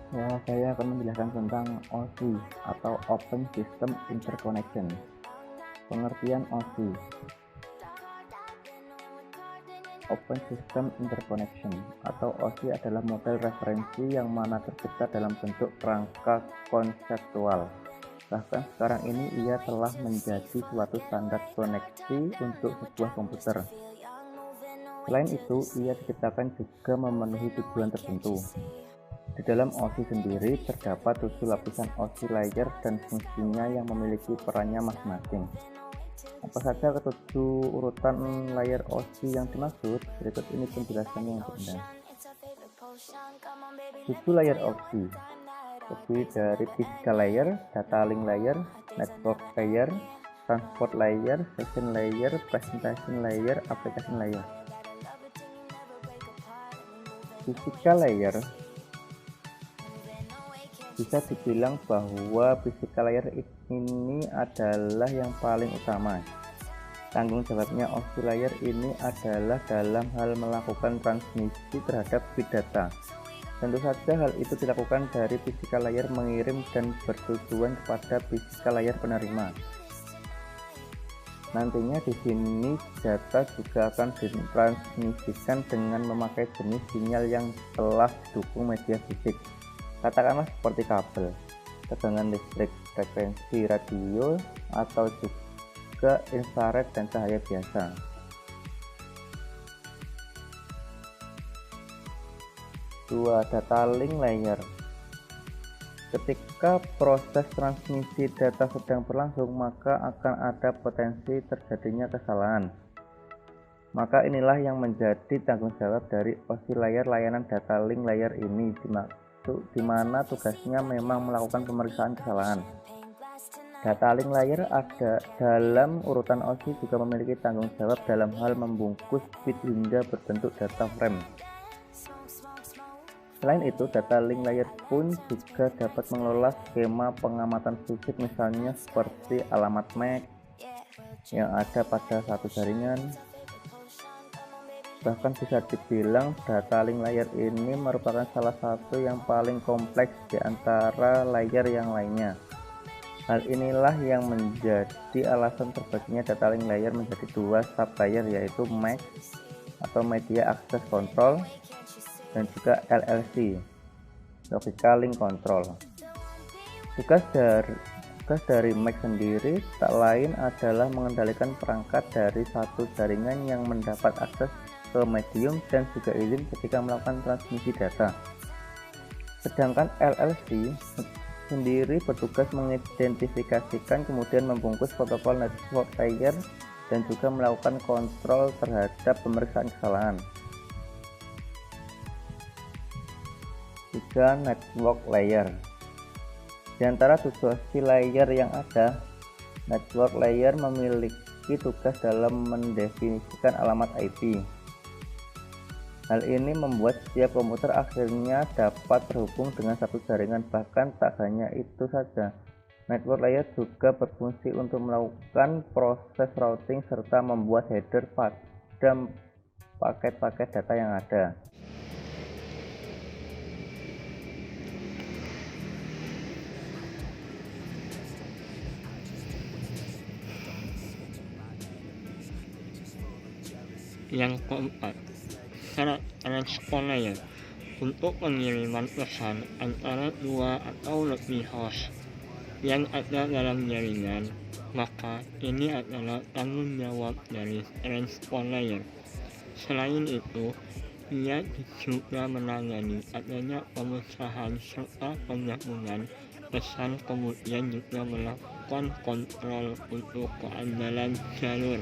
Ya, saya akan menjelaskan tentang OSI atau Open System Interconnection. Pengertian OSI. Open System Interconnection atau OSI adalah model referensi yang mana tercipta dalam bentuk kerangka konseptual. Bahkan sekarang ini ia telah menjadi suatu standar koneksi untuk sebuah komputer. Selain itu, ia diciptakan juga memenuhi tujuan tertentu. Di dalam OSI sendiri terdapat 7 lapisan OSI layer dan fungsinya yang memiliki perannya masing-masing. Apa saja ketujuh urutan layer OSI yang dimaksud? Berikut ini penjelasannya untuk Anda. 7 layer OSI terdiri dari physical layer, data link layer, network layer, transport layer, session layer, presentation layer, application layer. Physical layer bisa dibilang bahwa physical layer ini adalah yang paling utama. Tanggung jawabnya OSI layer ini adalah dalam hal melakukan transmisi terhadap bit data. Tentu saja hal itu dilakukan dari physical layer mengirim dan bertujuan kepada physical layer penerima. Nantinya di sini data juga akan ditransmisikan dengan memakai jenis sinyal yang telah didukung media fisik. Katakanlah seperti kabel, tegangan listrik, frekuensi radio, atau juga infrared dan cahaya biasa. Dua, data link layer. Ketika proses transmisi data sedang berlangsung, maka akan ada potensi terjadinya kesalahan. Maka inilah yang menjadi tanggung jawab dari OSI layer layanan data link layer ini, di mana tugasnya memang melakukan pemeriksaan kesalahan. Data link layer ada dalam urutan OSI juga memiliki tanggung jawab dalam hal membungkus bit hingga berbentuk data frame. Selain itu, data link layer pun juga dapat mengelola skema pengamatan fisik, misalnya seperti alamat MAC yang ada pada satu jaringan. Bahkan bisa dibilang data link layer ini merupakan salah satu yang paling kompleks di antara layer yang lainnya. Hal inilah yang menjadi alasan terbaginya data link layer menjadi dua sub-layer, yaitu MAC atau Media Access Control dan juga LLC, Logical Link Control. Tugas dari MAC sendiri tak lain adalah mengendalikan perangkat dari satu jaringan yang mendapat akses ke medium dan juga izin ketika melakukan transmisi data. Sedangkan LLC sendiri bertugas mengidentifikasikan kemudian membungkus protokol network layer dan juga melakukan kontrol terhadap pemeriksaan kesalahan. 3. Network layer. Di antara 7 OSI layer yang ada, network layer memiliki tugas dalam mendefinisikan alamat IP. Hal ini membuat setiap komputer akhirnya dapat terhubung dengan satu jaringan. Bahkan tak hanya itu saja, network layer juga berfungsi untuk melakukan proses routing serta membuat header pada paket-paket data yang ada. Yang keempat, syarat transport layer untuk pengiriman pesan antara dua atau lebih host yang ada dalam jaringan, maka ini adalah tanggung jawab dari transport layer. Selain itu, ia juga menangani adanya pemecahan serta penyambungan pesan, kemudian juga melakukan kontrol untuk keandalan jalur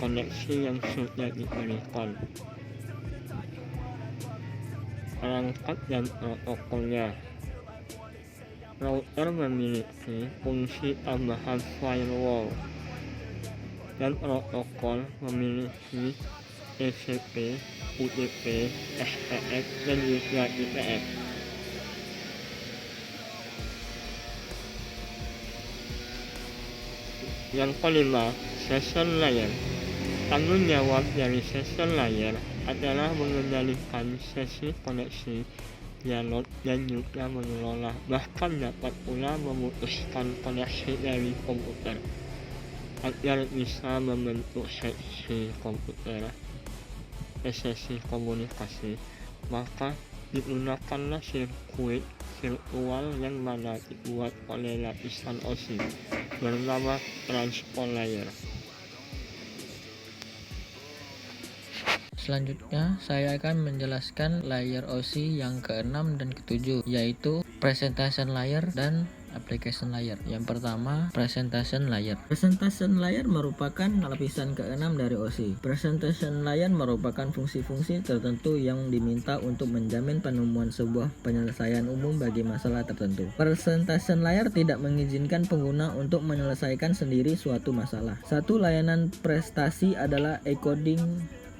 koneksi yang sudah diberikan. Perangkat dan protokolnya. Router memiliki fungsi tambahan firewall, dan protokol memiliki TCP, UDP, SPF, dan juga IPF. Yang kelima, session layer. Tanggung jawab dari session layer adalah mengendalikan sesi koneksi dialog, dan juga mengelola. Bahkan dapat pula memutuskan koneksi dari komputer agar bisa membentuk sesi komunikasi. Maka digunakanlah sirkuit virtual yang mana dibuat oleh lapisan OSI bernama Transport Layer. Selanjutnya, saya akan menjelaskan layer OSI yang ke-6 dan ke-7, yaitu Presentation Layer dan Application Layer. Yang pertama, Presentation Layer. Presentation Layer merupakan lapisan ke-6 dari OSI. Presentation Layer merupakan fungsi-fungsi tertentu yang diminta untuk menjamin penemuan sebuah penyelesaian umum bagi masalah tertentu. Presentation Layer tidak mengizinkan pengguna untuk menyelesaikan sendiri suatu masalah. Satu layanan prestasi adalah encoding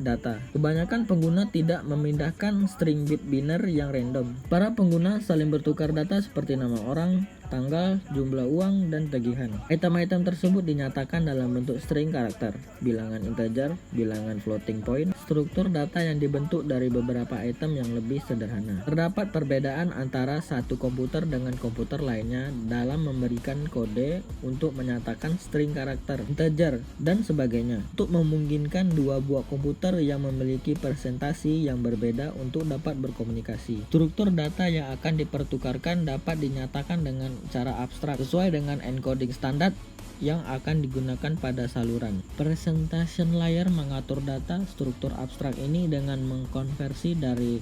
data. Kebanyakan pengguna tidak memindahkan string bit binary yang random. Para pengguna saling bertukar data seperti nama orang, tanggal, jumlah uang, dan tagihan. Item-item tersebut dinyatakan dalam bentuk string karakter, bilangan integer, bilangan floating point, struktur data yang dibentuk dari beberapa item yang lebih sederhana. Terdapat perbedaan antara satu komputer dengan komputer lainnya dalam memberikan kode untuk menyatakan string karakter, integer, dan sebagainya, untuk memungkinkan dua buah komputer yang memiliki presentasi yang berbeda untuk dapat berkomunikasi. Struktur data yang akan dipertukarkan dapat dinyatakan dengan cara abstrak sesuai dengan encoding standar yang akan digunakan pada saluran. Presentation layer mengatur data struktur abstrak ini dengan mengkonversi dari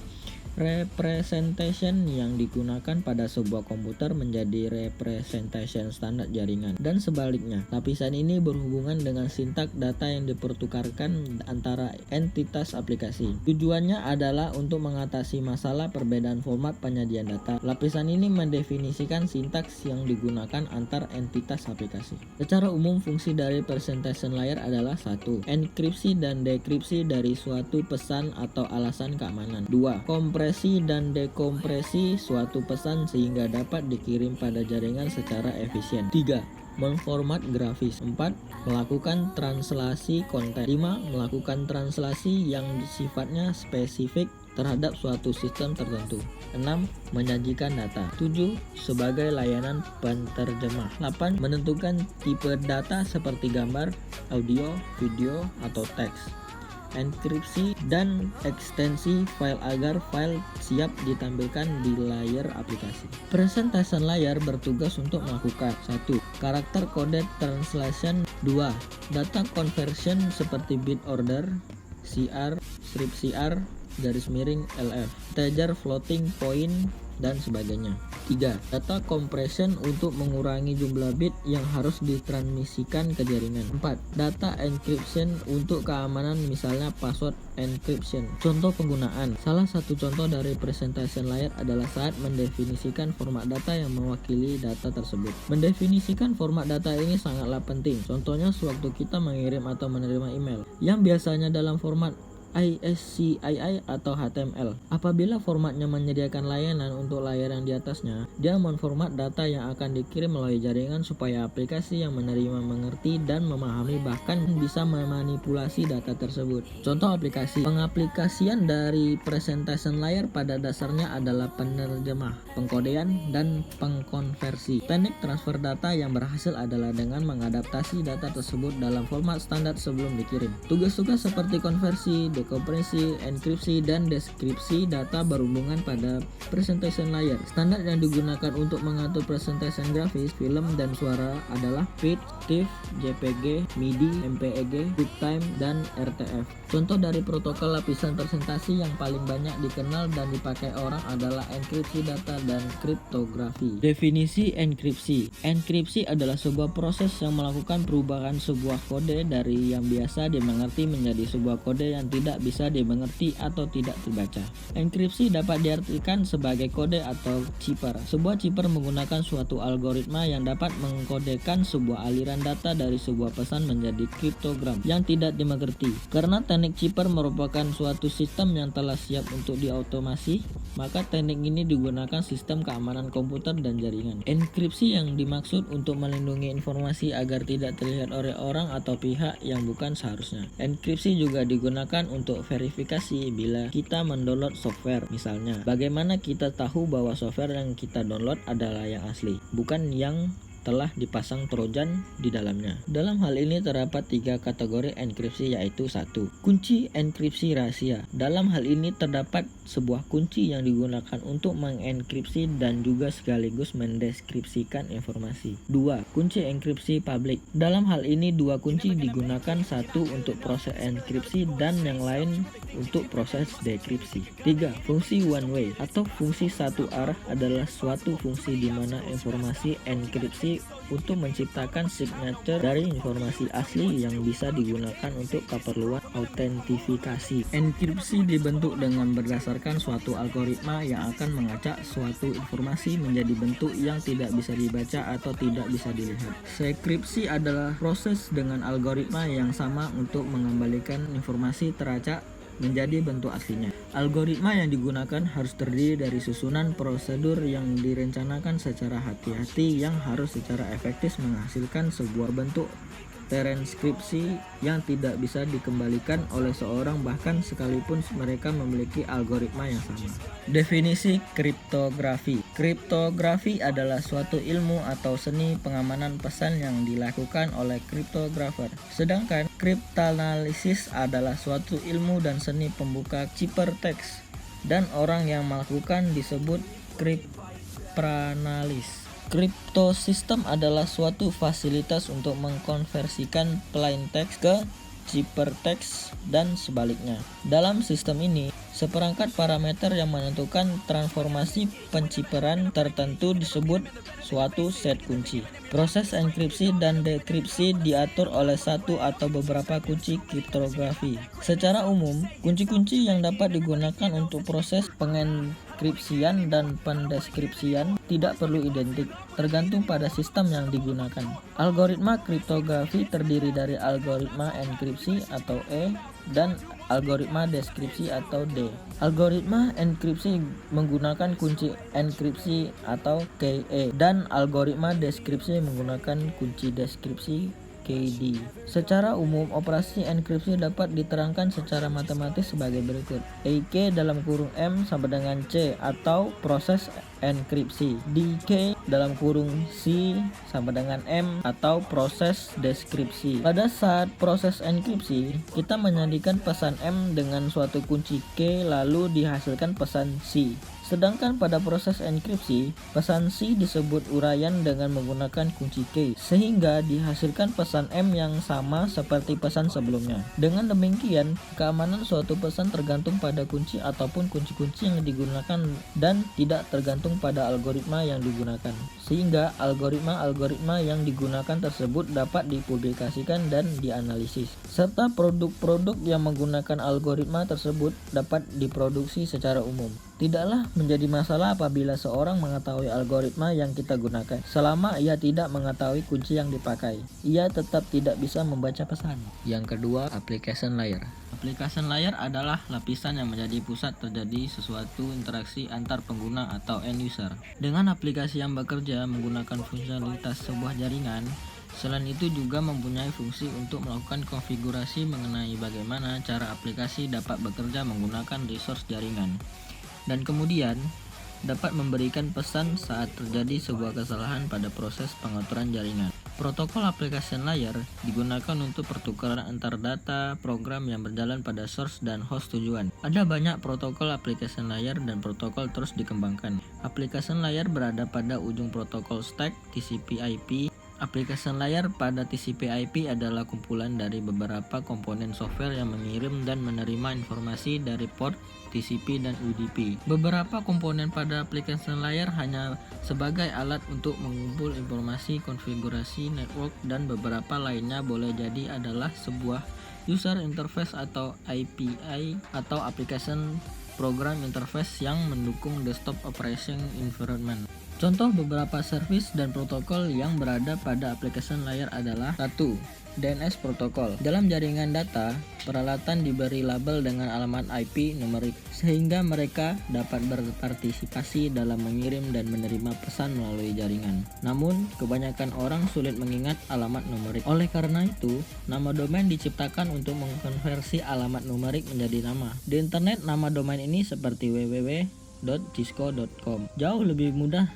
representation yang digunakan pada sebuah komputer menjadi representation standar jaringan, dan sebaliknya. Lapisan ini berhubungan dengan sintak data yang dipertukarkan antara entitas aplikasi. Tujuannya adalah untuk mengatasi masalah perbedaan format penyajian data. Lapisan ini mendefinisikan sintaks yang digunakan antar entitas aplikasi. Secara umum, fungsi dari presentation layer adalah 1. Enkripsi dan dekripsi dari suatu pesan atau alasan keamanan. 2. Kompresi dan dekompresi suatu pesan sehingga dapat dikirim pada jaringan secara efisien. 3. Menformat grafis. 4. Melakukan translasi konten. 5. Melakukan translasi yang sifatnya spesifik terhadap suatu sistem tertentu. 6. Menyajikan data. 7. Sebagai layanan penterjemah. 8. Menentukan tipe data seperti gambar, audio, video, atau teks. Enkripsi dan ekstensi file agar file siap ditampilkan di layar aplikasi. Presentation layer bertugas untuk melakukan 1. Karakter coded translation. 2. Data conversion seperti bit order, CR, strip CR, _LF, integer floating point, dan sebagainya. 3. Data compression untuk mengurangi jumlah bit yang harus ditransmisikan ke jaringan. 4. Data encryption untuk keamanan, misalnya password encryption. Contoh penggunaan. Salah satu contoh dari presentation layer adalah saat mendefinisikan format data yang mewakili data tersebut. Mendefinisikan format data ini sangatlah penting. Contohnya sewaktu kita mengirim atau menerima email yang biasanya dalam format ISCII atau HTML. Apabila formatnya menyediakan layanan untuk layar yang di atasnya, dia memformat data yang akan dikirim melalui jaringan supaya aplikasi yang menerima mengerti dan memahami, bahkan bisa memanipulasi data tersebut. Contoh aplikasi. Pengaplikasian dari presentation layer pada dasarnya adalah penerjemah, pengkodean, dan pengkonversi. Teknik transfer data yang berhasil adalah dengan mengadaptasi data tersebut dalam format standar sebelum dikirim. Tugas-tugas seperti konversi, dekompresi, enkripsi, dan deskripsi data berhubungan pada presentation layer. Standar yang digunakan untuk mengatur presentation grafis, film, dan suara adalah PIT, TIFF, JPG, MIDI, MPEG, QuickTime, dan RTF. Contoh dari protokol lapisan presentasi yang paling banyak dikenal dan dipakai orang adalah enkripsi data dan kriptografi. Definisi enkripsi. Enkripsi adalah sebuah proses yang melakukan perubahan sebuah kode dari yang biasa dimengerti menjadi sebuah kode yang tidak bisa dimengerti atau tidak terbaca. Enkripsi dapat diartikan sebagai kode atau cipher. Sebuah cipher menggunakan suatu algoritma yang dapat mengkodekan sebuah aliran data dari sebuah pesan menjadi kriptogram yang tidak dimengerti. Karena teknik cipher merupakan suatu sistem yang telah siap untuk diotomasi, maka teknik ini digunakan sistem keamanan komputer dan jaringan. Enkripsi yang dimaksud untuk melindungi informasi agar tidak terlihat oleh orang atau pihak yang bukan seharusnya. Enkripsi juga digunakan untuk verifikasi bila kita mendownload software. Misalnya, bagaimana kita tahu bahwa software yang kita download adalah yang asli, bukan yang telah dipasang trojan di dalamnya. Dalam hal ini terdapat 3 kategori enkripsi, yaitu 1. Kunci enkripsi rahasia. Dalam hal ini terdapat sebuah kunci yang digunakan untuk mengenkripsi dan juga sekaligus mendeskripsikan informasi. 2. Kunci enkripsi publik. Dalam hal ini 2 kunci digunakan, satu untuk proses enkripsi dan yang lain untuk proses dekripsi. 3. Fungsi one way atau fungsi satu arah adalah suatu fungsi di mana informasi enkripsi untuk menciptakan signature dari informasi asli yang bisa digunakan untuk keperluan autentifikasi. Enkripsi dibentuk dengan berdasarkan suatu algoritma yang akan mengacak suatu informasi menjadi bentuk yang tidak bisa dibaca atau tidak bisa dilihat. Dekripsi adalah proses dengan algoritma yang sama untuk mengembalikan informasi teracak menjadi bentuk aslinya. Algoritma yang digunakan harus terdiri dari susunan prosedur yang direncanakan secara hati-hati yang harus secara efektif menghasilkan sebuah bentuk transkripsi yang tidak bisa dikembalikan oleh seorang bahkan sekalipun mereka memiliki algoritma yang sama. Definisi kriptografi. Kriptografi adalah suatu ilmu atau seni pengamanan pesan yang dilakukan oleh kriptografer. Sedangkan kriptanalisis adalah suatu ilmu dan seni pembuka ciphertext dan orang yang melakukan disebut kriptanalis. Kriptosistem adalah suatu fasilitas untuk mengkonversikan plain text ke ciphertext dan sebaliknya. Dalam sistem ini, seperangkat parameter yang menentukan transformasi penciperan tertentu disebut suatu set kunci. Proses enkripsi dan dekripsi diatur oleh satu atau beberapa kunci kriptografi. Secara umum, kunci-kunci yang dapat digunakan untuk proses pengenkripsian dan pendeskripsian tidak perlu identik, tergantung pada sistem yang digunakan. Algoritma kriptografi terdiri dari algoritma enkripsi atau E dan algoritma deskripsi atau D. Algoritma enkripsi menggunakan kunci enkripsi atau KE dan algoritma deskripsi menggunakan kunci deskripsi KD. Secara umum, operasi enkripsi dapat diterangkan secara matematis sebagai berikut. EK dalam kurung M sama dengan C atau proses enkripsi. DK dalam kurung C sama dengan M atau proses deskripsi. Pada saat proses enkripsi, kita menyandikan pesan M dengan suatu kunci K lalu dihasilkan pesan C. Sedangkan pada proses enkripsi, pesan C disebut uraian dengan menggunakan kunci K, sehingga dihasilkan pesan M yang sama seperti pesan sebelumnya. Dengan demikian, keamanan suatu pesan tergantung pada kunci ataupun kunci-kunci yang digunakan dan tidak tergantung pada algoritma yang digunakan. Sehingga algoritma-algoritma yang digunakan tersebut dapat dipublikasikan dan dianalisis. Serta produk-produk yang menggunakan algoritma tersebut dapat diproduksi secara umum. Tidaklah menjadi masalah apabila seorang mengetahui algoritma yang kita gunakan. Selama ia tidak mengetahui kunci yang dipakai, ia tetap tidak bisa membaca pesan. Yang kedua, application layer. Application layer adalah lapisan yang menjadi pusat terjadi sesuatu interaksi antar pengguna atau end user. Dengan aplikasi yang bekerja menggunakan fungsionalitas sebuah jaringan, selain itu juga mempunyai fungsi untuk melakukan konfigurasi mengenai bagaimana cara aplikasi dapat bekerja menggunakan resource jaringan. Dan kemudian dapat memberikan pesan saat terjadi sebuah kesalahan pada proses pengaturan jaringan. Protokol application layer digunakan untuk pertukaran antar data program yang berjalan pada source dan host tujuan. Ada banyak protokol application layer dan protokol terus dikembangkan. Application layer berada pada ujung protokol stack TCP/IP. Application layer pada TCP/IP adalah kumpulan dari beberapa komponen software yang mengirim dan menerima informasi dari port TCP dan UDP. Beberapa komponen pada application layer hanya sebagai alat untuk mengumpul informasi konfigurasi network dan beberapa lainnya boleh jadi adalah sebuah user interface atau API atau application program interface yang mendukung desktop operation environment. Contoh beberapa service dan protokol yang berada pada application layer adalah 1. DNS protokol. Dalam jaringan data, peralatan diberi label dengan alamat IP numerik sehingga mereka dapat berpartisipasi dalam mengirim dan menerima pesan melalui jaringan. Namun, kebanyakan orang sulit mengingat alamat numerik. Oleh karena itu, nama domain diciptakan untuk mengkonversi alamat numerik menjadi nama. Di internet, nama domain ini seperti www.cisco.com. Jauh lebih mudah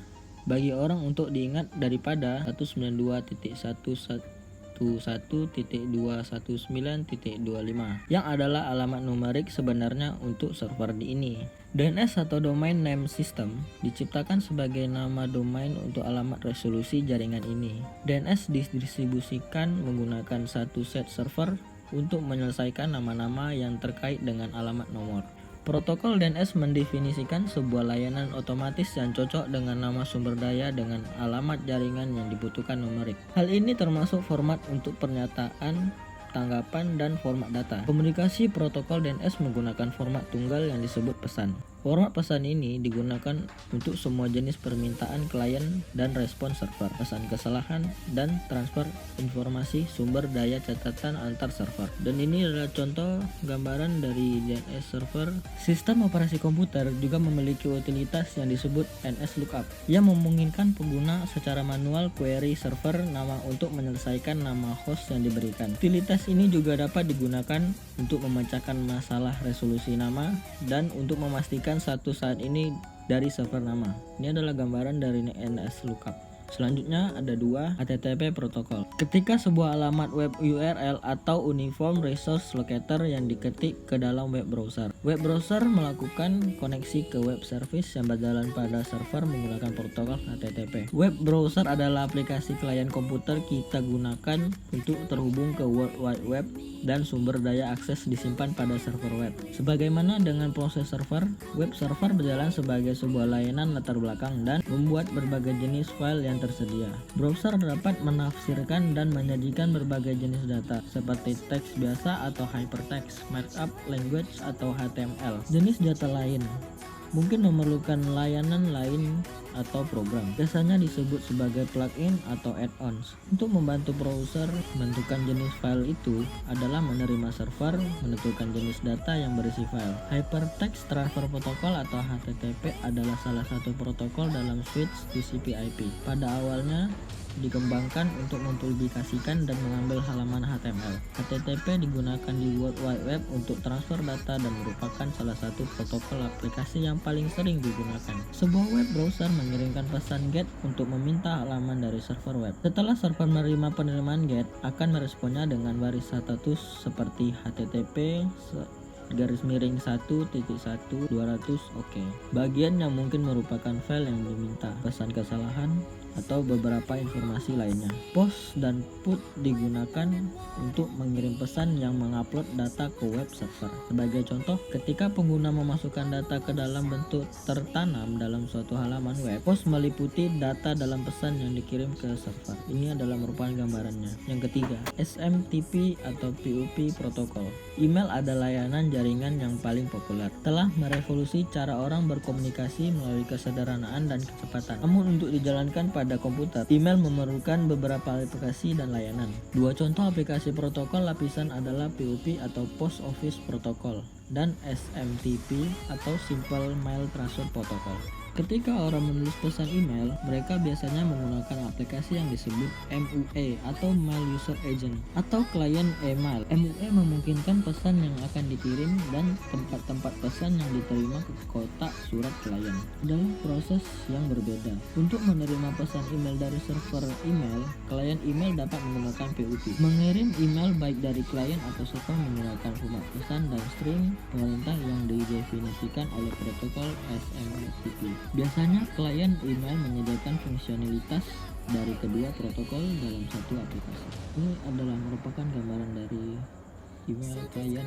bagi orang untuk diingat daripada 192.168.1.219.25 yang adalah alamat numerik sebenarnya untuk server di ini. DNS atau Domain Name System diciptakan sebagai nama domain untuk alamat resolusi jaringan ini. DNS didistribusikan menggunakan satu set server untuk menyelesaikan nama-nama yang terkait dengan alamat nomor. Protokol DNS mendefinisikan sebuah layanan otomatis yang cocok dengan nama sumber daya dengan alamat jaringan yang dibutuhkan numerik. Hal ini termasuk format untuk pernyataan, tanggapan, dan format data. Komunikasi protokol DNS menggunakan format tunggal yang disebut pesan. Format pesan ini digunakan untuk semua jenis permintaan klien dan respon server, pesan kesalahan, dan transfer informasi sumber daya catatan antar server. Dan ini adalah contoh gambaran dari DNS server. Sistem operasi komputer juga memiliki utilitas yang disebut NSLookup yang memungkinkan pengguna secara manual query server nama untuk menyelesaikan nama host yang diberikan. Utilitas ini juga dapat digunakan untuk memecahkan masalah resolusi nama dan untuk memastikan satu saat ini dari server nama. Ini adalah gambaran dari NSLookup. Selanjutnya ada 2 HTTP protokol. Ketika sebuah alamat web URL atau Uniform Resource Locator yang diketik ke dalam web browser. Web browser melakukan koneksi ke web service yang berjalan pada server menggunakan protokol HTTP. Web browser adalah aplikasi klien komputer kita gunakan untuk terhubung ke World Wide Web dan sumber daya akses disimpan pada server web. Sebagaimana dengan proses server, web server berjalan sebagai sebuah layanan latar belakang dan membuat berbagai jenis file yang tersedia. Browser dapat menafsirkan dan menyajikan berbagai jenis data seperti teks biasa atau hypertext, markup language atau HTML. Jenis data lain mungkin memerlukan layanan lain atau program. Biasanya disebut sebagai plugin atau add-ons. Untuk membantu browser menentukan jenis file itu adalah menerima server, menentukan jenis data yang berisi file. Hypertext Transfer Protocol atau HTTP adalah salah satu protokol dalam switch TCP/IP. Pada awalnya dikembangkan untuk mempublikasikan dan mengambil halaman HTML. HTTP digunakan di World Wide Web untuk transfer data dan merupakan salah satu protokol aplikasi yang paling sering digunakan. Sebuah web browser mengirimkan pesan GET untuk meminta halaman dari server web. Setelah server menerima penerimaan GET, akan meresponnya dengan baris status seperti HTTP /1.1.200 OK. Bagian yang mungkin merupakan file yang diminta, pesan kesalahan, atau beberapa informasi lainnya. Post dan put digunakan untuk mengirim pesan yang mengupload data ke web server. Sebagai contoh, ketika pengguna memasukkan data ke dalam bentuk tertanam dalam suatu halaman web, post meliputi data dalam pesan yang dikirim ke server. Ini adalah merupakan gambarannya. Yang ketiga, SMTP atau PUP protokol. Email adalah layanan jaringan yang paling populer. Telah merevolusi cara orang berkomunikasi melalui kesederhanaan dan kecepatan. Namun untuk dijalankan pada komputer, email memerlukan beberapa aplikasi dan layanan. 2 contoh aplikasi protokol lapisan adalah PUP atau Post Office Protocol dan SMTP atau Simple Mail Transfer Protocol. Ketika orang menulis pesan email, mereka biasanya menggunakan aplikasi yang disebut MUA atau Mail User Agent atau klien email. MUA memungkinkan pesan yang akan dikirim dan tempat-tempat pesan yang diterima ke kotak surat klien. Dalam proses yang berbeda, untuk menerima pesan email dari server email, klien email dapat menggunakan PUP. Mengirim email baik dari klien atau server menggunakan format pesan dan string pemerintah yang didefinisikan oleh protokol SMTP. Biasanya klien email menyediakan fungsionalitas dari kedua protokol dalam satu aplikasi. Ini adalah merupakan gambaran dari email klien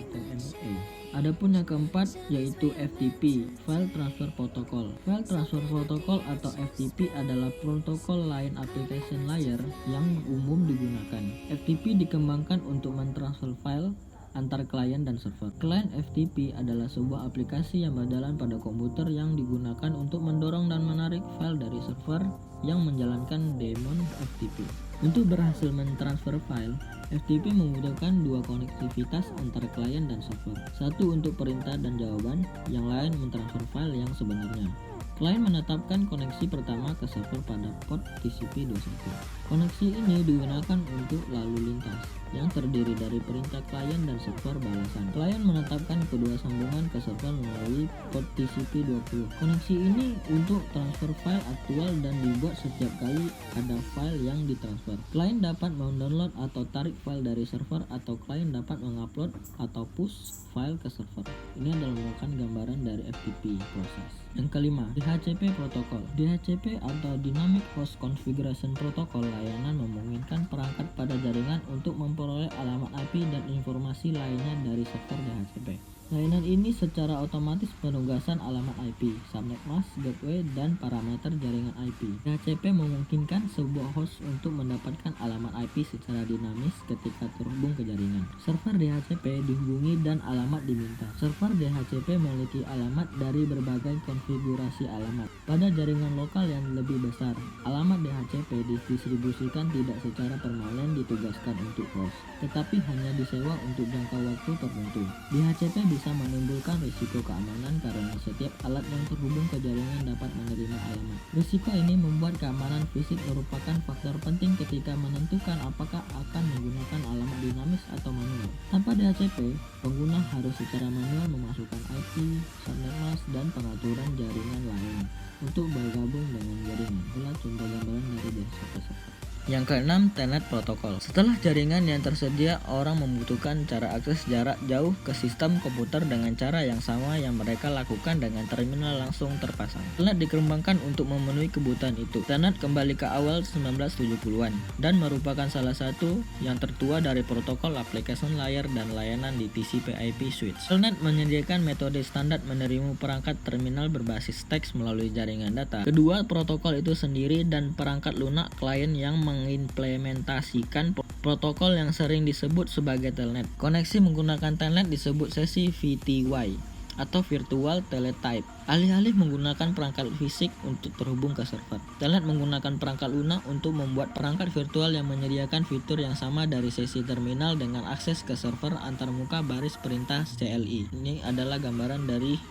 atau MFA. Adapun yang keempat yaitu FTP, File Transfer Protocol. File Transfer Protocol atau FTP adalah protokol Line Application Layer yang umum digunakan. FTP dikembangkan untuk mentransfer file antar klien dan server. Client FTP adalah sebuah aplikasi yang berjalan pada komputer yang digunakan untuk mendorong dan menarik file dari server yang menjalankan daemon FTP. Untuk berhasil mentransfer file, FTP membutuhkan dua konektivitas antar klien dan server. Satu untuk perintah dan jawaban, yang lain mentransfer file yang sebenarnya. Klien menetapkan koneksi pertama ke server pada port TCP/21. Koneksi ini digunakan untuk lalu lintas, yang terdiri dari perintah klien dan server balasan. Klien menetapkan kedua sambungan ke server melalui port TCP/20. Koneksi ini untuk transfer file aktual dan dibuat setiap kali ada file yang ditransfer. Klien dapat mendownload atau tarik file dari server, atau klien dapat mengupload atau push file ke server. Ini adalah merupakan gambaran dari FTP proses. Yang kelima, DHCP protokol. DHCP atau Dynamic Host Configuration Protocol layanan memungkinkan perangkat pada jaringan untuk memperoleh alamat IP dan informasi lainnya dari server DHCP. Layanan ini secara otomatis penugasan alamat IP, subnet mask, gateway, dan parameter jaringan IP. DHCP memungkinkan sebuah host untuk mendapatkan alamat IP secara dinamis ketika terhubung ke jaringan. Server DHCP dihubungi dan alamat diminta. Server DHCP memiliki alamat dari berbagai konfigurasi alamat. Pada jaringan lokal yang lebih besar, alamat DHCP didistribusikan tidak secara permanen ditugaskan untuk host, tetapi hanya disewa untuk jangka waktu tertentu. DHCP bisa menimbulkan risiko keamanan karena setiap alat yang terhubung ke jaringan dapat menerima alamat. Risiko ini membuat keamanan fisik merupakan faktor penting ketika menentukan apakah akan menggunakan alamat dinamis atau manual. Tanpa DHCP, pengguna harus secara manual memasukkan IP, subnet mask, dan pengaturan jaringan lain untuk bergabung dengan jaringan. Itulah contoh gambaran dari DHCP server. Yang keenam, Telnet protokol. Setelah jaringan yang tersedia, orang membutuhkan cara akses jarak jauh ke sistem komputer dengan cara yang sama yang mereka lakukan dengan terminal langsung terpasang. Telnet dikembangkan untuk memenuhi kebutuhan itu. Telnet kembali ke awal 1970-an dan merupakan salah satu yang tertua dari protokol application layer dan layanan di TCP/IP switch. Telnet menyediakan metode standar menerima perangkat terminal berbasis teks melalui jaringan data. Kedua protokol itu sendiri dan perangkat lunak klien yang mengimplementasikan protokol yang sering disebut sebagai telnet. Koneksi menggunakan telnet disebut sesi VTY atau Virtual Teletype. Alih-alih menggunakan perangkat fisik untuk terhubung ke server, telnet menggunakan perangkat lunak untuk membuat perangkat virtual yang menyediakan fitur yang sama dari sesi terminal dengan akses ke server antarmuka baris perintah CLI. Ini adalah gambaran dari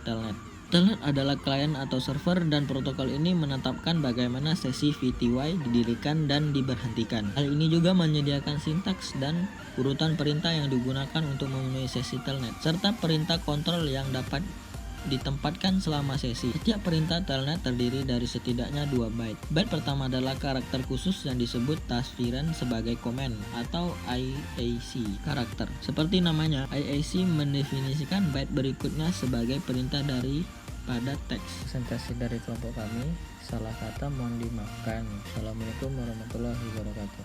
telnet. Telnet adalah klien atau server dan protokol ini menetapkan bagaimana sesi VTY didirikan dan diberhentikan. Hal ini juga menyediakan sintaks dan urutan perintah yang digunakan untuk memenuhi sesi telnet, serta perintah kontrol yang dapat ditempatkan selama sesi. Setiap perintah telnet terdiri dari setidaknya 2 byte. Byte pertama adalah karakter khusus yang disebut tasviran sebagai command atau IAC karakter. Seperti namanya, IAC mendefinisikan byte berikutnya sebagai perintah daripada teks. Presentasi dari kelompok kami, salah kata mohon dimaafkan. Assalamualaikum warahmatullahi wabarakatuh.